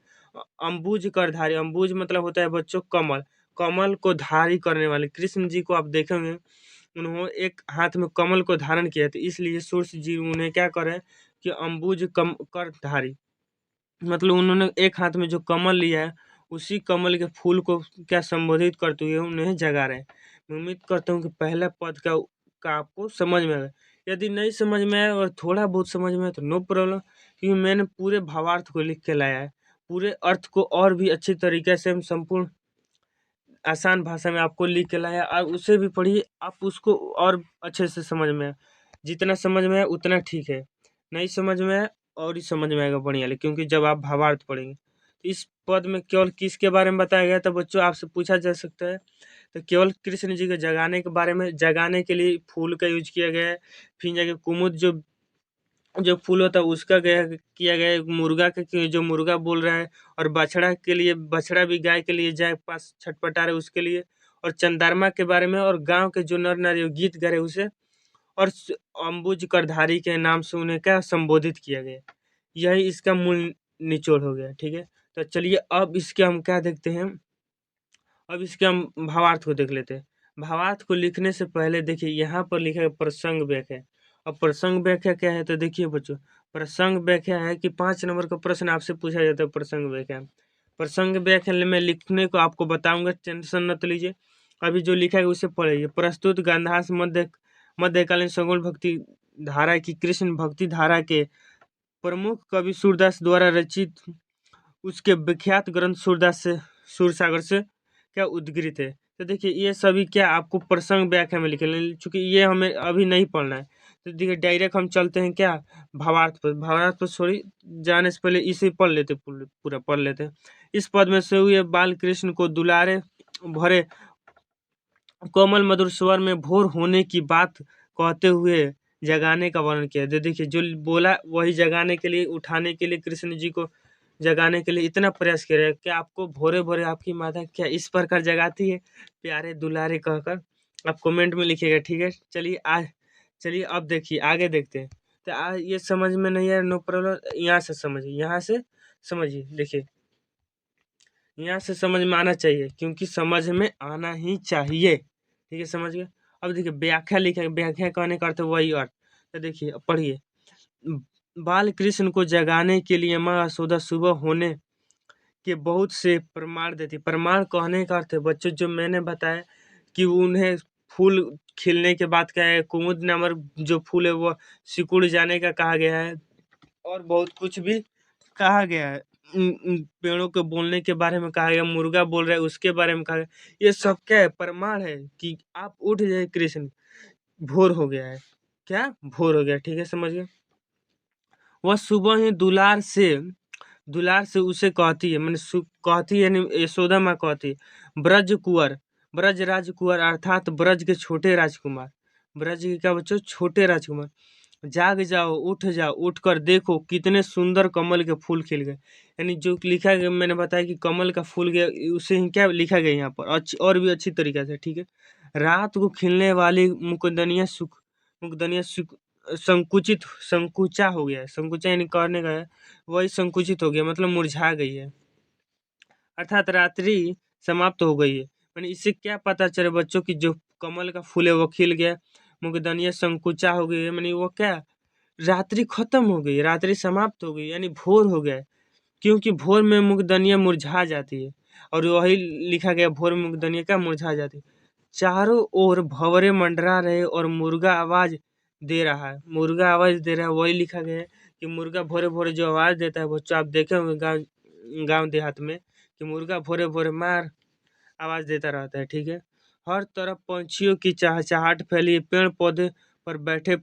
अम्बुज कर धारी, अम्बुज मतलब होता है बच्चों कमल, कमल को धारी करने वाले कृष्ण जी को आप देखेंगे उन्होंने एक हाथ में कमल को धारण किया, तो इसलिए सूर्य जी उन्हें क्या करे कि अम्बुज कम कर धारी, मतलब उन्होंने एक हाथ में जो कमल लिया है उसी कमल के फूल को क्या संबोधित करते हुए उन्हें जगा रहे हैं। मैं उम्मीद करता हूँ कि पहला पद का आपको समझ में आएगा। यदि नहीं समझ में आया और थोड़ा बहुत समझ में आया तो नो प्रॉब्लम, क्योंकि मैंने पूरे भावार्थ को लिख के लाया है, पूरे अर्थ को और भी अच्छी तरीके से हम संपूर्ण आसान भाषा में आपको लिख के लाया। आप उसे भी पढ़िए, आप उसको और अच्छे से समझ में आए। जितना समझ में आए उतना ठीक है, नहीं समझ में आए और ही समझ में आएगा बढ़िया ले, क्योंकि जब आप भावार्थ पढ़ेंगे तो इस पद में केवल किसके बारे में बताया गया था बच्चों, आपसे पूछा जा सकता है। तो केवल कृष्ण जी के जगाने के बारे में, जगाने के लिए फूल का यूज किया गया है। फिर जाके कुमुद जो जो फूल होता है उसका गया किया गया है, मुर्गा के जो मुर्गा बोल रहा है, और बछड़ा के लिए, बछड़ा भी गाय के लिए जाए पास छटपटा रहे उसके लिए, और चंद्रमा के बारे में, और गांव के जो नर नारी गीत गा रहे उसे, और अम्बुज करधारी के नाम से उन्हें क्या संबोधित किया गया। यही इसका मूल निचोड़ हो गया। ठीक है, तो चलिए अब इसके हम क्या देखते हैं, अब इसके हम भावार्थ को देख लेते हैं। भावार्थ को लिखने से पहले देखिए यहाँ पर लिखा है प्रसंग व्याख्या। अब प्रसंग व्याख्या क्या है, तो देखिए बच्चों प्रसंग व्याख्या है कि 5 नंबर का प्रश्न आपसे पूछा जाता है प्रसंग व्याख्या। प्रसंग व्याख्या में लिखने को आपको बताऊंगा, टेंशन मत लीजिए। अभी जो लिखा है उसे पढ़िए। प्रस्तुत गांधास मध्यकालीन सगुण भक्ति धारा की कृष्ण भक्ति धारा के प्रमुख कवि सूरदास द्वारा रचित उसके विख्यात ग्रंथ सूरदास से सूरसागर से क्या उद्गृत है। तो देखिए ये सभी क्या आपको प्रसंग व्याख्या में लिखे, चूंकि ये हमें अभी नहीं पढ़ना है। तो देखिए डायरेक्ट हम चलते हैं क्या भावार्थ पर। भावार्थ पर सॉरी जाने से पहले इसे पढ़ लेते, पूरा पढ़ लेते हैं। इस पद में से हुए बाल कृष्ण को दुलारे भरे कोमल मधुर स्वर में भोर होने की बात कहते हुए जगाने का वर्णन किया। देखिए जो बोला वही जगाने के लिए, उठाने के लिए, कृष्ण जी को जगाने के लिए इतना प्रयास कर रहे हैं। क्या आपको भोरे भोरे आपकी माता क्या इस प्रकार जगाती है, प्यारे दुलारे कहकर? आप कमेंट में लिखिएगा। ठीक है, चलिए अब देखिए आगे देखते हैं। तो ये समझ में नहीं है, नो प्रॉब्लम, यहाँ से समझिए, यहाँ से समझिए। देखिए यहाँ से समझ में आना चाहिए, क्योंकि समझ में आना ही चाहिए। ठीक है, समझ गए। अब देखिए व्याख्या लिखा है, व्याख्या कहने का अर्थ वही अर्थ। तो देखिए पढ़िए, बाल कृष्ण को जगाने के लिए माँ यशोदा सुबह होने के बहुत से प्रमाण देती। प्रमाण कहने का अर्थ है बच्चों, जो मैंने बताया कि उन्हें फूल खिलने के बाद क्या है, कुमुद नामक जो फूल है वो सिकुड़ जाने का कहा गया है, और बहुत कुछ भी कहा गया है। पेड़ों के बोलने के बारे में कहा गया, मुर्गा बोल रहा है उसके बारे में कहा गया। ये सब क्या है, प्रमाण है कि आप उठ जाए कृष्ण, भोर हो गया है। क्या भोर हो गया, ठीक है, समझ गए। वह सुबह ही दुलार से उसे कहती है, मैंने कहती है, यानी यशोदा माँ कहती है, ब्रज कुंवर, ब्रज राजकुंवर अर्थात ब्रज के छोटे राजकुमार, ब्रज के क्या बच्चों, छोटे राजकुमार, जाग जाओ, उठ जाओ, उठकर देखो कितने सुंदर कमल के फूल खिल गए। यानी जो लिखा गया, मैंने बताया कि कमल का फूल गया, उसे ही क्या लिखा गया यहाँ पर, और भी अच्छी तरीके से, ठीक है। रात को खिलने वाली मुकदनिया संकुचित संकुचा हो गया है, संकुचा यानी करने का है, वही संकुचित हो गया, मतलब मुरझा गई है, अर्थात रात्रि समाप्त हो गई है। मैंने इससे क्या पता चले बच्चों की जो कमल का फूल है वो खिल गया, मुकदनिया संकुचा हो गई है, मैंने वो क्या, रात्रि खत्म हो गई, रात्रि समाप्त हो गई, यानी भोर हो गया। क्योंकि भोर में मुकदनिया मुरझा जाती है, और वही लिखा गया, भोर में मुकदनिया क्या मुरझा जाती है। चारों ओर भंवरे मंडरा रहे और मुर्गा आवाज दे रहा है, मुर्गा आवाज दे रहा है, वही लिखा गया है कि मुर्गा भोरे भोरे जो आवाज देता है बच्चों, आप देखे होंगे गाँव गाँव देहात में कि मुर्गा भोरे भोरे मार आवाज देता रहता है, ठीक है। हर तरफ पंछियों की चहचहाट फैली है, पेड़ पौधे पर बैठे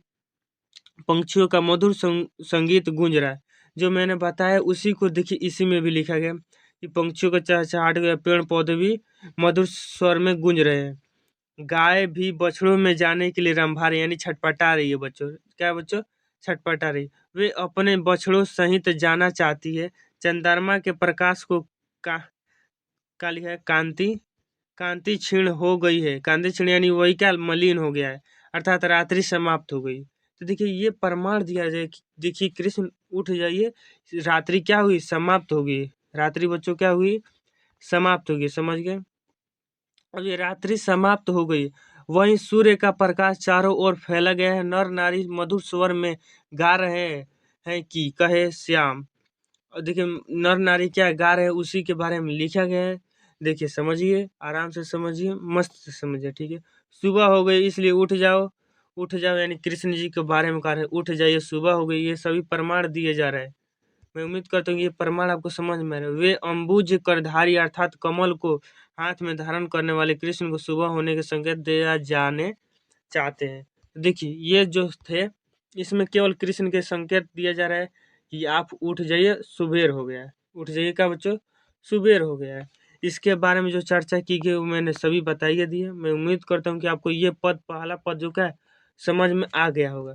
पंछियों का मधुर संगीत गूंज रहा है। जो मैंने बताया उसी को देखिए, इसी में भी लिखा गया कि पंछियों का चहचहाट, पेड़ पौधे भी मधुर स्वर में गूंज रहे हैं। गाय भी बछड़ों में जाने के लिए रंभा रही, यानी छटपटा रही है बच्चों, क्या बच्चों, छटपटा रही। वे अपने बछड़ों सहित जाना चाहती है। चंद्रमा के प्रकाश को का का लिखा है, कांति कांति क्षीण हो गई है, कांति क्षीण यानी वही क्या, मलिन हो गया है, अर्थात रात्रि समाप्त हो गई। तो देखिए ये प्रमाण दिया जाए कि देखिए कृष्ण उठ जाइए, रात्रि क्या हुई, समाप्त हो गई, रात्रि बच्चों क्या हुई, समाप्त हो गई, समझ गए। अब ये रात्रि समाप्त हो गई, वहीं सूर्य का प्रकाश चारों ओर फैला गया है, नर नारी मधुर स्वर में गा रहे हैं कि कहे श्याम। और देखिए नर नारी क्या गा रहे हैं उसी के बारे में लिखा गया है। देखिए समझिए, आराम से समझिए, मस्त से समझिए, ठीक है। सुबह हो गई इसलिए उठ जाओ, उठ जाओ यानी कृष्ण जी के बारे में कह रहे हैं, उठ जाइए, सुबह हो गई, ये सभी प्रमाण दिए जा रहे हैं। मैं उम्मीद करता हूँ ये प्रमाण आपको समझ में आ रहा है। वे अम्बुज करधारी अर्थात कमल को हाथ में धारण करने वाले कृष्ण को सुबह होने के संकेत दिया जाने चाहते हैं। देखिए ये जो थे, इसमें केवल कृष्ण के संकेत दिया जा रहा है कि आप उठ जाइए, सुबेर हो गया है, उठ जाइए क्या बच्चों, सुबेर हो गया है। इसके बारे में जो चर्चा की गई वो मैंने सभी बताइए दी है। मैं उम्मीद करता हूँ कि आपको ये पद, पहला पद जो क्या है समझ में आ गया होगा।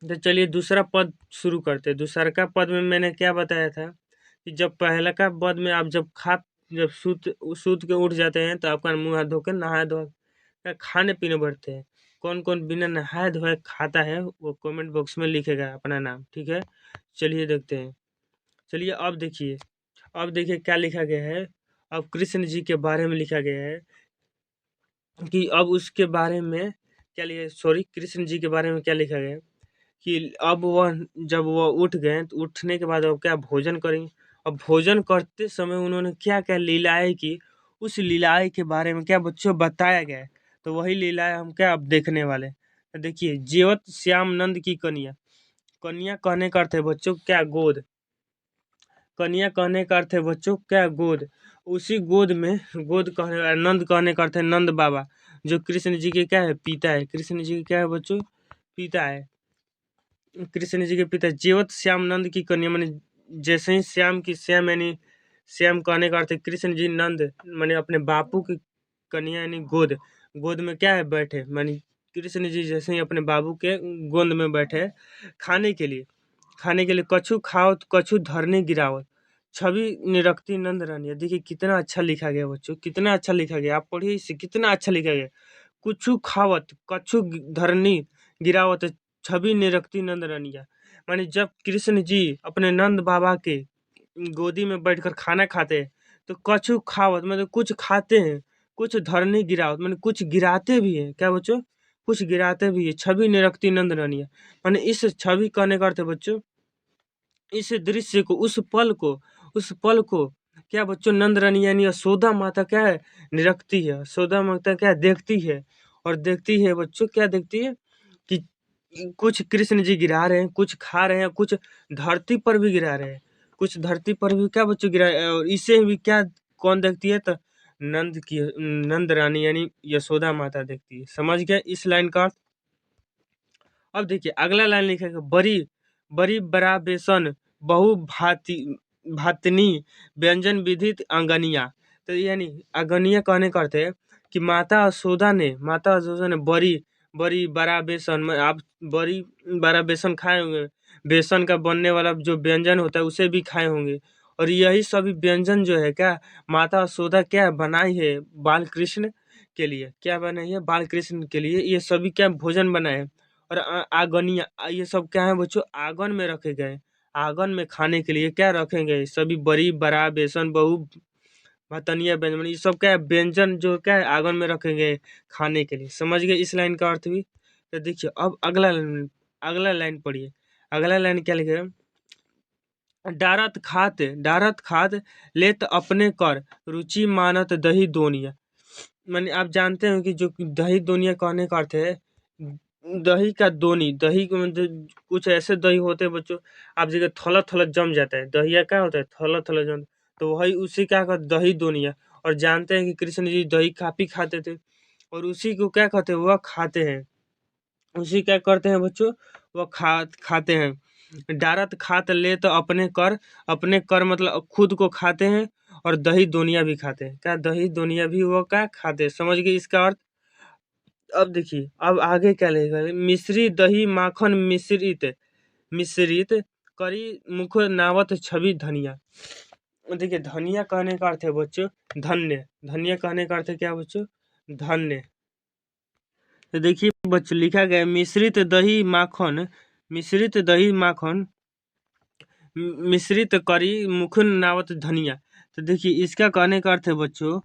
तो चलिए दूसरा पद शुरू करते हैं। दूसरा का पद में मैंने क्या बताया था कि जब पहला का पद में आप जब सूत के उठ जाते हैं तो आपका मुंह हाथ धो के नहाए धो खाने पीने बढ़ते हैं। कौन कौन बिना नहाए धोए खाता है वो कमेंट बॉक्स में लिखेगा अपना नाम, ठीक है। चलिए देखते हैं। चलिए अब देखिए क्या लिखा गया है। अब कृष्ण जी के बारे में लिखा गया है कि अब उसके बारे में क्या लिखा, सॉरी, कृष्ण जी के बारे में क्या लिखा गया है कि अब वह जब वह उठ गए तो उठने के बाद अब क्या भोजन करेंगे। अब भोजन करते समय उन्होंने क्या क्या लीलाएं की, उस लीलाएं के बारे में क्या बच्चों बताया गया है। तो वही लीलाएं हम क्या अब देखने वाले हैं। तो देखिए, जेवत श्याम नंद की कन्या, कन्या कहने का अर्थ है बच्चों क्या, गोद, कन्या कहने का अर्थ है बच्चों क्या, गोद। उसी गोद में, गोद कहने, नंद कहने का अर्थ है नंद बाबा, जो कृष्ण जी के क्या है, पिता है, कृष्ण जी के क्या है बच्चों, पिता है। कृष्ण जी के पिता जेवत श्याम नंद की कन्या, माने जैसे ही श्याम की, श्याम यानी श्याम कहने का अर्थ है कृष्ण जी, नंद माने अपने बापू की कन्या यानी गोद, गोद में क्या है बैठे, माने कृष्ण जी जैसे ही अपने बाबू के गोद में बैठे खाने के लिए कछु खाओ तो कछु धरने गिरावत, छवि निरखती नंद रानी। देखिए कितना अच्छा लिखा गया बच्चों, कितना अच्छा लिखा गया, आप पढ़िए इसे, कितना अच्छा लिखा गया। कुछु खावत कछु धरनी गिरावत, छवि निरखती नंद रानिया। माने जब कृष्ण जी अपने नंद बाबा के गोदी में बैठकर खाना खाते हैं तो कछु खावत मतलब कुछ खाते हैं, कुछ धरनी गिरावत मतलब कुछ गिराते भी हैं, क्या बच्चों, कुछ गिराते भी है। छवि निरखती नंद रानिया, माने इस छवि कहने का अर्थ है बच्चों, इस दृश्य को, उस पल को क्या बच्चों नंद रानी यानी यशोदा माता क्या है, निरखती है। यशोदा माता क्या देखती है, और देखती है बच्चों, क्या देखती है कि कुछ कृष्ण जी गिरा रहे हैं, कुछ खा रहे हैं, कुछ धरती पर भी गिरा रहे हैं, कुछ धरती पर भी क्या बच्चों गिरा, और इसे भी क्या कौन देखती है, तो नंद रानी यानी यशोदा माता देखती है। समझ गए इस लाइन का अर्थ। अब देखिए अगला लाइन लिखेगा, बड़ी बड़ी बड़ा बेसन बहु भांति भातनी व्यंजन विधित अंगनिया। तो यानी अंगनिया कहने का अर्थ है कि माता यशोदा ने बड़ी बड़ी बड़ा बेसन में आप बड़ी बड़ा बेसन खाए होंगे, बेसन का बनने वाला जो व्यंजन होता है उसे भी खाए होंगे। और यही सभी व्यंजन जो है क्या माता यशोदा क्या बनाई है बाल कृष्ण के लिए, क्या बनाई है बाल कृष्ण के लिए, ये सभी क्या भोजन बनाए हैं। और आगनिया ये सब क्या है बच्चों, आंगन में रखे गए, आंगन में खाने के लिए क्या रखे गए, सभी बड़ी बड़ा बेसन बहु भतनिया व्यंजन, ये सब क्या है व्यंजन जो क्या है आंगन में रखे गए खाने के लिए। समझ गए इस लाइन का अर्थ भी। तो देखिए अब अगला लाइन पढ़िए। अगला लाइन क्या लिखे, डारत खात लेत अपने कर रुचि मानत दही दोनिया। माने आप जानते हैं कि जो दही दोनिया कहने का अर्थ है दही का दोनी, दही को मतलब कुछ ऐसे दही होते हैं बच्चों, आप जगह थोड़ा थोड़ा जम जाता है, दहिया क्या होता है थोड़ा थोड़ा जम, तो वही उसी क्या कहते दही दोनिया। और जानते हैं कि कृष्ण जी दही काफी खाते थे, और उसी को क्या कहते हैं वह खाते हैं, उसी क्या करते हैं बच्चों, वह खाते हैं। डारत खात ले तो अपने कर मतलब खुद को खाते हैं, और दही दोनिया भी खाते हैं, क्या दही दोनिया भी वो क्या खाते हैं। समझ गए इसका अर्थ। अब देखिए अब आगे क्या लिखेगा, मिश्री दही माखन मिश्रित करी मुख नावत छवि धनिया। देखिए धनिया कहने का अर्थ है बच्चों धन्य, धनिया कहने का अर्थ है क्या बच्चों, धन्य। तो देखिए बच्चों लिखा गया मिश्रित दही माखन मिश्रित करी मुखुन नावत धनिया। तो देखिए इसका कहने का अर्थ है बच्चों,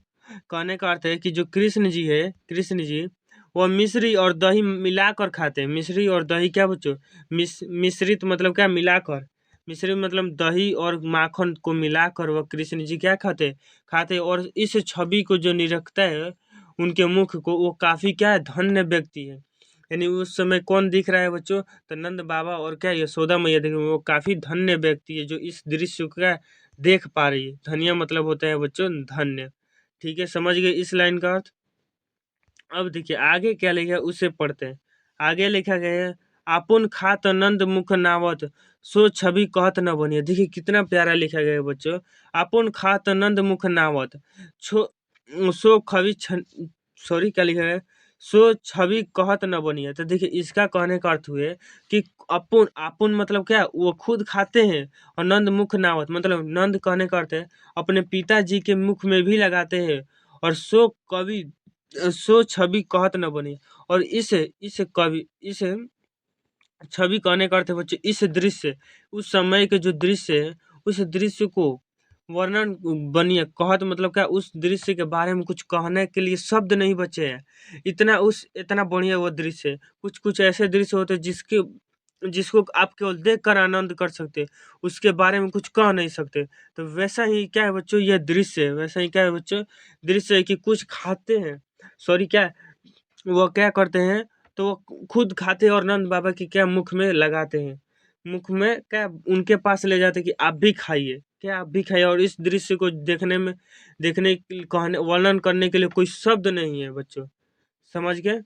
कहने का अर्थ है कि जो कृष्ण जी वो मिश्री और दही मिलाकर खाते हैं। मिश्री और दही क्या बच्चों, मिश्रित मतलब क्या मिलाकर, मिश्री मतलब दही और माखन को मिलाकर वह कृष्ण जी क्या खाते। और इस छवि को जो निरखता है उनके मुख को, वो काफी क्या है धन्य व्यक्ति है। यानी उस समय कौन दिख रहा है बच्चों, तो नंद बाबा और क्या यशोदा मैया देख, वो काफी धन्य व्यक्ति है जो इस दृश्य को क्या देख पा रही है। धन्य मतलब होता है बच्चों धन्य। ठीक है समझ गए इस लाइन का अर्थ। अब देखिए आगे क्या लिखा है उसे पढ़ते हैं। आगे लिखा गया है, आपुन खात नंद मुख नावत सो छवि कहत न बनिए। देखिए कितना प्यारा लिखा गया है बच्चों, आपुन खात नंद मुख नावत छो सो खवि सॉरी क्या लिखा है, सो छवि कहत न बनिए। तो देखिए इसका कहने का अर्थ हुए कि अपुन अपुन मतलब क्या वो खुद खाते हैं, और नंद मुख नावत मतलब नंद कहने का अर्थ है अपने पिताजी के मुख में भी लगाते हैं। और सो छवि कहत न बनी, और इस छवि कहने का अर्थ है बच्चे इस दृश्य, उस समय के जो दृश्य है उस दृश्य को वर्णन बनिए, कहत मतलब क्या उस दृश्य के बारे में कुछ कहने के लिए शब्द नहीं बचे हैं। इतना बढ़िया वो दृश्य है। कुछ कुछ ऐसे दृश्य होते हैं जिसको आप केवल देख कर आनंद कर सकते, उसके बारे में कुछ कह नहीं सकते। तो वैसा ही क्या है बच्चों यह दृश्य है, वैसा ही क्या है बच्चों दृश्य है कि कुछ खाते हैं, सॉरी क्या वो क्या करते हैं, तो वो खुद खाते हैं और नंद बाबा की क्या मुख में लगाते हैं, मुख में क्या उनके पास ले जाते हैं कि आप भी खाइए, क्या आप भी खाइए। और इस दृश्य को कहने वर्णन करने के लिए कोई शब्द नहीं है बच्चों। समझ गए।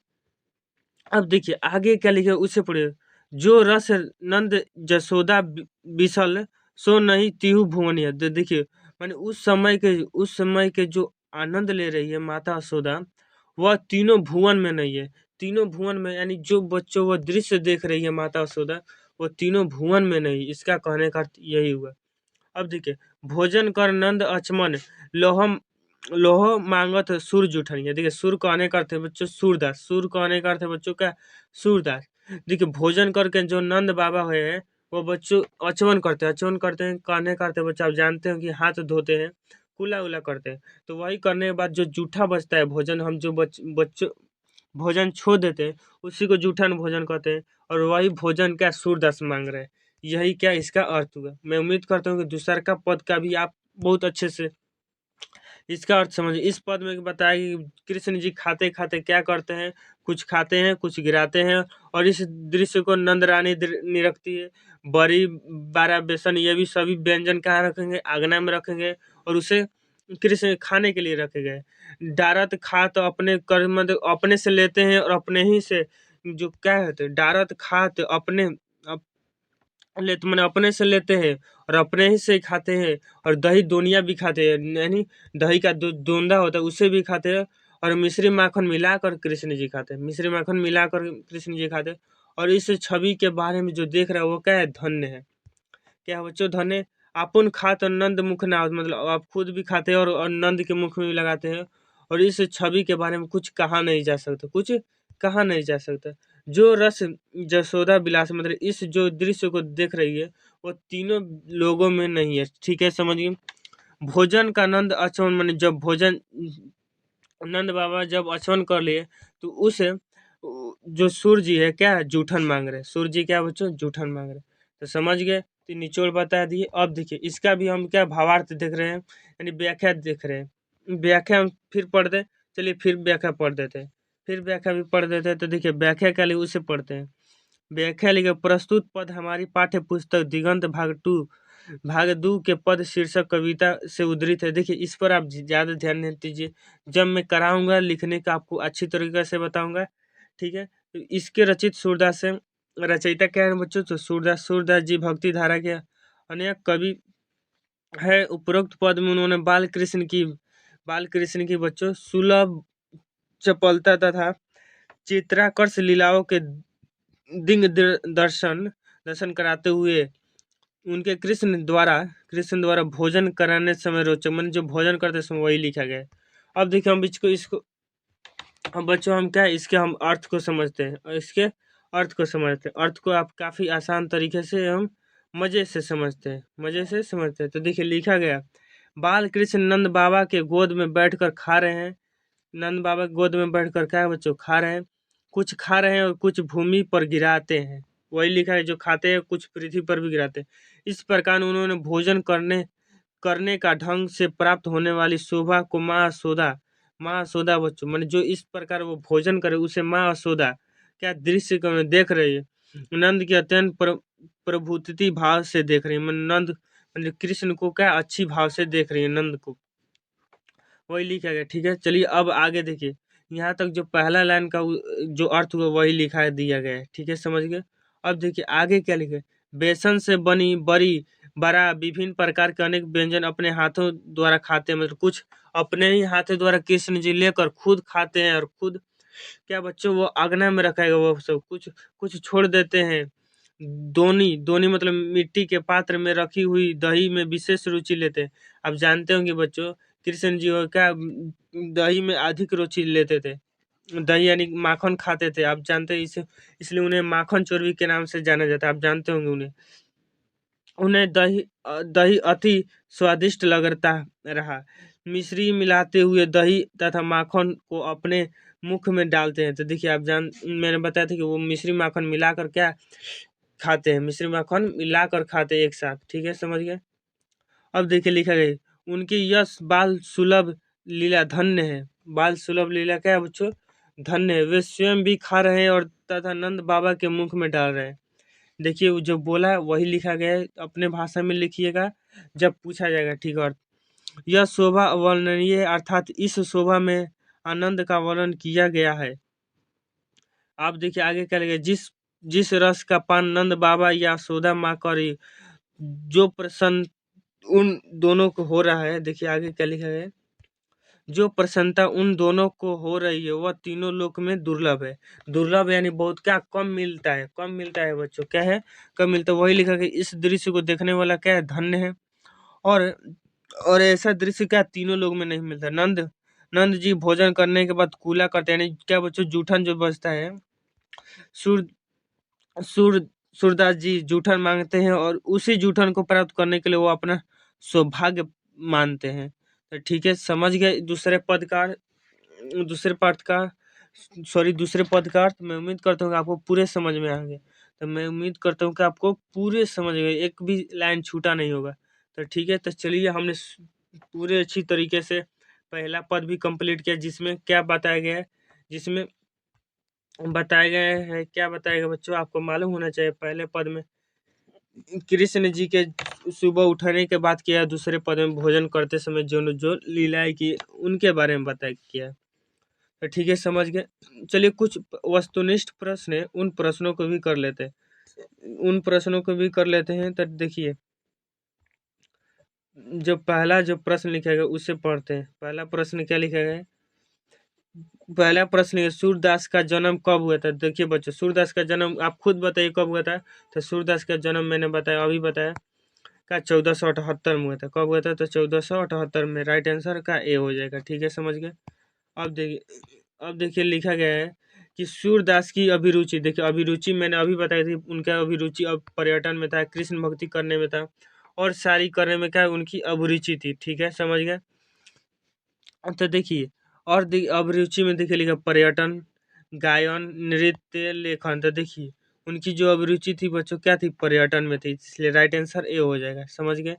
अब देखिए आगे क्या लिखे उसे पढ़िए, जो रस नंद जसोदा बिसल सो नहीं तिहु भुवनिया। देखिए माने उस समय के जो आनंद ले रही है माता यशोदा, वह तीनों भुवन में नहीं है। तीनों भुवन में यानी जो बच्चों वह दृश्य देख रही है माता यशोदा, वो तीनों भुवन में नहीं। इसका कहने का अर्थ यही हुआ। अब देखिए भोजन कर नंद अचमन लोह लोह मांगत सूर जुठनिया। देखिए सूर कहने का अर्थ है बच्चों सूरदास, सूर कहने का अर्थ है बच्चों का सूरदास। देखिए भोजन करके जो नंद बाबा हुए हैं वो बच्चों अचमन करते हैं कहने का अर्थ है बच्चों आप जानते हैं कि हाथ धोते हैं, कुला उला करते हैं। तो वही करने के बाद जो जूठा बचता है भोजन, हम जो बच्चों भोजन छोड़ देते हैं उसी को जूठन भोजन कहते हैं, और वही भोजन क्या सूरदास मांग रहे हैं। यही क्या इसका अर्थ हुआ। मैं उम्मीद करता हूँ कि दूसरा का पद का भी आप बहुत अच्छे से इसका अर्थ समझिए। इस पद में बताया कि कृष्ण जी खाते खाते क्या करते हैं, कुछ खाते हैं कुछ गिराते हैं, और इस दृश्य को नंद रानी निरखती है। बड़ी बारह बेसन ये भी सभी व्यंजन कहाँ रखेंगे, आंगना में रखेंगे, और उसे कृष्ण खाने के लिए रखे गए। डारत खात अपने कर्म मतलब अपने से लेते हैं और अपने ही से जो क्या होते हैं, डारत खात अपने लेते मैंने अपने से लेते हैं और अपने ही से खाते हैं, और दही दोनिया भी खाते हैं, यानी दही का दोंदा होता है उसे भी खाते हैं, और मिश्री माखन मिलाकर कृष्ण जी खाते हैं, मिश्री माखन मिलाकर कृष्ण जी खाते हैं। और इस छवि के बारे में जो देख रहा है वो क्या है, धन्य है। क्या है बच्चों, धन्य। अपन खात और नंद मुख ना, मतलब आप खुद भी खाते हैं और नंद के मुख में भी लगाते हैं, और इस छवि के बारे में कुछ कहा नहीं जा सकता, कुछ कहा नहीं जा सकता। जो रस जसोदा विलास मतलब इस जो दृश्य को देख रही है वो तीनों लोगों में नहीं है, ठीक है, समझिए। भोजन का नंद आचमन माने जब भोजन नंद बाबा जब आचमन कर लिए तो उस जो सूर्य जी है क्या जूठन मांग रहे, सूर्य जी क्या बच्चों जूठन मांग रहे। तो समझ गए, तो निचोड़ बता दिए। अब देखिए इसका भी हम क्या भावार्थ देख रहे हैं, यानी व्याख्या देख रहे हैं। व्याख्या हम फिर पढ़ दे, चलिए फिर व्याख्या पढ़ देते हैं, फिर व्याख्या भी पढ़ देते हैं। तो देखिए व्याख्या के लिए उसे पढ़ते हैं। व्याख्या लिखे प्रस्तुत पद हमारी पाठ्य पुस्तक दिगंत भाग 2 के पद शीर्षक कविता से उद्धृत है। देखिए इस पर आप ज़्यादा ध्यान नहीं दीजिए, जब मैं कराऊंगा लिखने का आपको अच्छी तरीके से बताऊंगा, ठीक है। तो इसके रचित सूरदास से रचयिता क्या है बच्चों, तो सूरदास जी भक्ति धारा के अनेक कवि है। उपरोक्त पद में उन्होंने बाल कृष्ण की बच्चों सुलभ चपलता तथा चित्राकर्ष लीलाओं के दिंग दर्शन कराते हुए उनके कृष्ण द्वारा भोजन कराने समय रोचक मन जो भोजन करते समय वही लिखा गया है। अब देखिए हम इसको हम बच्चों हम क्या है, इसके हम अर्थ को समझते हैं, और इसके अर्थ को समझते हैं। अर्थ को आप काफ़ी आसान तरीके से हम मज़े से समझते हैं, मज़े से समझते हैं। तो देखिए लिखा गया, बाल कृष्ण नंद बाबा के गोद में बैठकर खा रहे हैं। नंद बाबा की गोद में बैठकर क्या है बच्चों खा रहे हैं, कुछ खा रहे हैं और कुछ भूमि पर गिराते हैं। वही लिखा है, जो खाते हैं कुछ पृथ्वी पर भी गिराते हैं। इस प्रकार उन्होंने भोजन करने करने का ढंग से प्राप्त होने वाली शोभा को माँ यशोदा बच्चों मैंने जो इस प्रकार वो भोजन करे उसे माँ यशोदा क्या दृश्य को मैं देख रही है। नंद की अत्यंत प्रभुति भाव से देख रही है, मैं नंद मतलब कृष्ण को क्या अच्छी भाव से देख रही है नंद को, वही लिखा गया, ठीक है। चलिए अब आगे देखिए, यहाँ तक जो पहला लाइन का जो अर्थ हुआ वही लिखा दिया गया है, ठीक है, समझ गए। अब देखिए आगे क्या लिखे, बेसन से बनी बड़ी बड़ा विभिन्न प्रकार के अनेक व्यंजन अपने हाथों द्वारा खाते हैं, मतलब कुछ अपने ही हाथों द्वारा कृष्ण जी लेकर खुद खाते हैं, और खुद क्या बच्चों वो अगना में रखेगा, वो सब कुछ कुछ छोड़ देते हैं। दोनी दोनी मतलब मिट्टी के पात्र में रखी हुई दही में विशेष रुचि लेते हैं। आप जानते होंगे बच्चों कृष्ण जी और क्या दही में अधिक रुचि लेते थे, दही यानी माखन खाते थे, आप जानते हैं इसे, इसलिए उन्हें माखन चोरवी के नाम से जाना जाता है, आप जानते होंगे उन्हें। उन्हें दही अति स्वादिष्ट लगता रहा। मिश्री मिलाते हुए दही तथा माखन को अपने मुख में डालते हैं। तो देखिए आप मैंने बताया था कि वो मिश्री माखन मिलाकर क्या खाते हैं, मिश्री माखन मिलाकर खाते हैं एक साथ, ठीक है, समझ गए। अब देखिए लिखा गया, उनकी यश बाल सुलभ लीला धन्य है। बाल सुलभ लीला क्या है बच्चों, धन्य है। वे स्वयं भी खा रहे हैं और तथा नंद बाबा के मुख में डाल रहे हैं। देखिए वो जो बोला है वही लिखा गया है, अपने भाषा में लिखिएगा जब पूछा जाएगा, ठीक है। यह शोभा अवर्णनीय है, अर्थात इस शोभा में आनंद का वर्णन किया गया है। आप देखिए आगे क्या लिखा, जिस जिस रस का पान नंद बाबा या सोदा माँ करी, जो प्रसन्न उन दोनों को हो रहा है। देखिए आगे क्या लिखा है, जो प्रसन्नता उन दोनों को हो रही है वह तीनों लोक में दुर्लभ है। दुर्लभ यानी बहुत क्या कम मिलता है, कम मिलता है बच्चों, क्या है कम मिलता है। वही लिखा कि इस दृश्य को देखने वाला क्या है धन्य है, और और ऐसा दृश्य क्या तीनों लोग में नहीं मिलता। नंद जी भोजन करने के बाद कूला करते हैं, यानी क्या बच्चों जूठन जो बचता है, सुर सुर सूरदास जी जूठन मांगते हैं, और उसी जूठन को प्राप्त करने के लिए वो अपना सौभाग्य मानते हैं। तो ठीक है, समझ गए दूसरे पद का दूसरे पाठ का सॉरी दूसरे पद का अर्थ मैं उम्मीद करता हूँ कि आपको पूरे समझ में आएंगे। तो मैं उम्मीद करता हूँ कि आपको पूरे समझ में एक भी लाइन छूटा नहीं होगा। तो ठीक है, तो चलिए हमने पूरे अच्छी तरीके से पहला पद भी कंप्लीट किया, जिसमें क्या बताया गया है, जिसमें बताया गया है क्या बताया गया बच्चों, आपको मालूम होना चाहिए। पहले पद में कृष्ण जी के सुबह उठने के बाद किया, दूसरे पद में भोजन करते समय जो जो लीलाएं की उनके बारे में बताया किया। तो ठीक है, समझ गए। चलिए कुछ वस्तुनिष्ठ प्रश्न है, उन प्रश्नों को भी कर लेते हैं, तो देखिए जो पहला जो प्रश्न लिखा गया उससे पढ़ते हैं। पहला प्रश्न क्या लिखा गया है? पहला प्रश्न है, सूरदास का जन्म कब हुआ था? देखिए बच्चों, सूरदास का जन्म आप खुद बताइए कब हुआ था। तो सूरदास का जन्म मैंने बताया, अभी बताया का 1478 में हुआ था। कब हुआ था? तो 1478 में। राइट आंसर का ए हो जाएगा। ठीक है, समझ गए। अब देखिए लिखा गया है कि सूरदास की अभिरुचि, देखिए अभिरुचि मैंने अभी बताई थी, उनका अभिरुचि अब पर्यटन में था, कृष्ण भक्ति करने में था, और शायरी करने में क्या उनकी अभिरुचि थी। ठीक है, समझ गए। तो देखिए और अभिरुचि में देखिए लिखा पर्यटन, गायन, नृत्य, लेखन। तो देखिए उनकी जो अभिरुचि थी बच्चों क्या थी? पर्यटन में थी, इसलिए राइट आंसर ए हो जाएगा। समझ गए।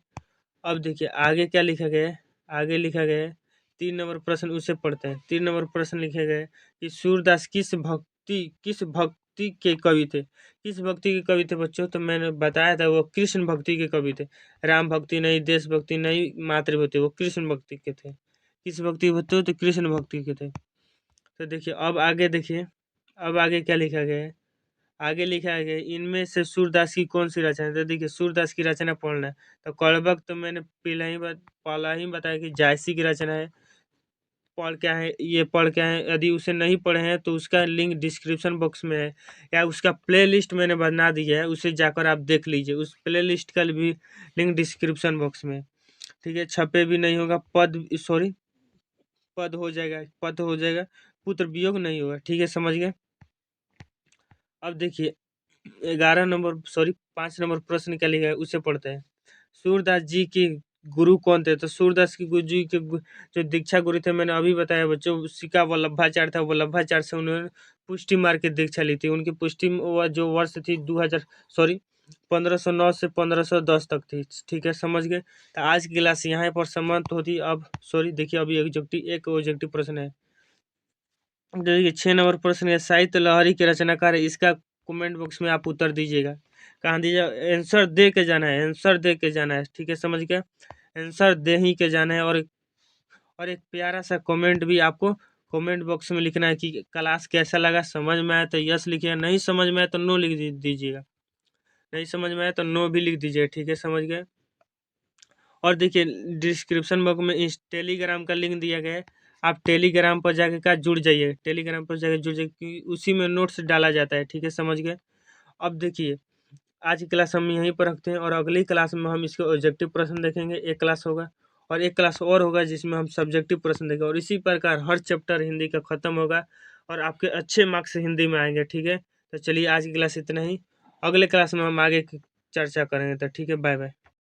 अब देखिए आगे क्या लिखा गया है। आगे लिखा गया है 3 नंबर प्रश्न, उसे पढ़ते हैं। 3 नंबर प्रश्न लिखा गया है कि सूरदास किस भक्ति के कवि थे? किस भक्ति के कवि थे बच्चों? तो मैंने बताया था वो कृष्ण भक्ति के कवि थे। राम भक्ति नहीं, देश भक्ति नहीं, मातृभक्ति, वो कृष्ण भक्ति के थे। किस भक्ति के थे? तो कृष्ण भक्ति के थे। तो देखिए अब आगे देखिए, अब आगे क्या लिखा गया है। आगे लिखा है कि इनमें से सूरदास की कौन सी रचना है? तो देखिए सूरदास की रचना पढ़ना है। तो कड़बक तो मैंने पहला ही बताया कि जायसी की रचना है। पढ़ क्या है, यदि उसे नहीं पढ़े हैं तो उसका लिंक डिस्क्रिप्शन बॉक्स में है, या उसका प्ले लिस्ट मैंने बना दिया है, उसे जाकर आप देख लीजिए। उस प्ले लिस्ट का भी लिंक डिस्क्रिप्शन बॉक्स में है। ठीक है, छपे भी नहीं होगा, पद हो जाएगा, पुत्र वियोग नहीं होगा। ठीक है, समझ गए। अब देखिए 5 नंबर प्रश्न क्या लिखा है उसे पढ़ते हैं। सूरदास जी के गुरु कौन थे? तो सूरदास की गुरु जी के जो दीक्षा गुरु थे मैंने अभी बताया बच्चों, सिक्का वल्लभाचार्य था। वल्लभाचार्य से उन्होंने पुष्टि मार के दीक्षा ली थी। उनकी पुष्टि जो वर्ष थी 1509 से 1510 तक थी। ठीक है, समझ गए। तो आज की क्लास यहाँ पर समाप्त होती। अब देखिए अभी एक ऑब्जेक्टिव प्रश्न है। देखिए 6 नंबर प्रश्न है, साहित्य लहरी के रचनाकार है, इसका कमेंट बॉक्स में आप उत्तर दीजिएगा। कहाँ दीजिए? आंसर दे के जाना है, आंसर दे के जाना है। ठीक है, समझ गए। आंसर दे ही के जाना है। और एक प्यारा सा कमेंट भी आपको कमेंट बॉक्स में लिखना है कि क्लास कैसा लगा, समझ में आया तो यस लिखिएगा, नहीं समझ में आया तो नो लिख दीजिएगा। नहीं समझ में आया तो नो भी लिख दीजिएगा। ठीक है, समझ गए। और देखिए डिस्क्रिप्शन बॉक्स में इस टेलीग्राम का लिंक दिया गया है, आप टेलीग्राम पर जाके का जुड़ जाइए, टेलीग्राम पर जाके जुड़ जाइए क्योंकि उसी में नोट्स डाला जाता है। ठीक है, समझ गए। अब देखिए आज की क्लास हम यहीं पर रखते हैं, और अगली क्लास में हम इसके ऑब्जेक्टिव प्रश्न देखेंगे। एक क्लास होगा और एक क्लास और होगा जिसमें हम सब्जेक्टिव प्रश्न देखेंगे, और इसी प्रकार हर चैप्टर हिंदी का खत्म होगा और आपके अच्छे मार्क्स हिंदी में आएंगे। ठीक है, तो चलिए आज की क्लास इतना ही, अगले क्लास में हम आगे की चर्चा करेंगे। तो ठीक है, बाय बाय।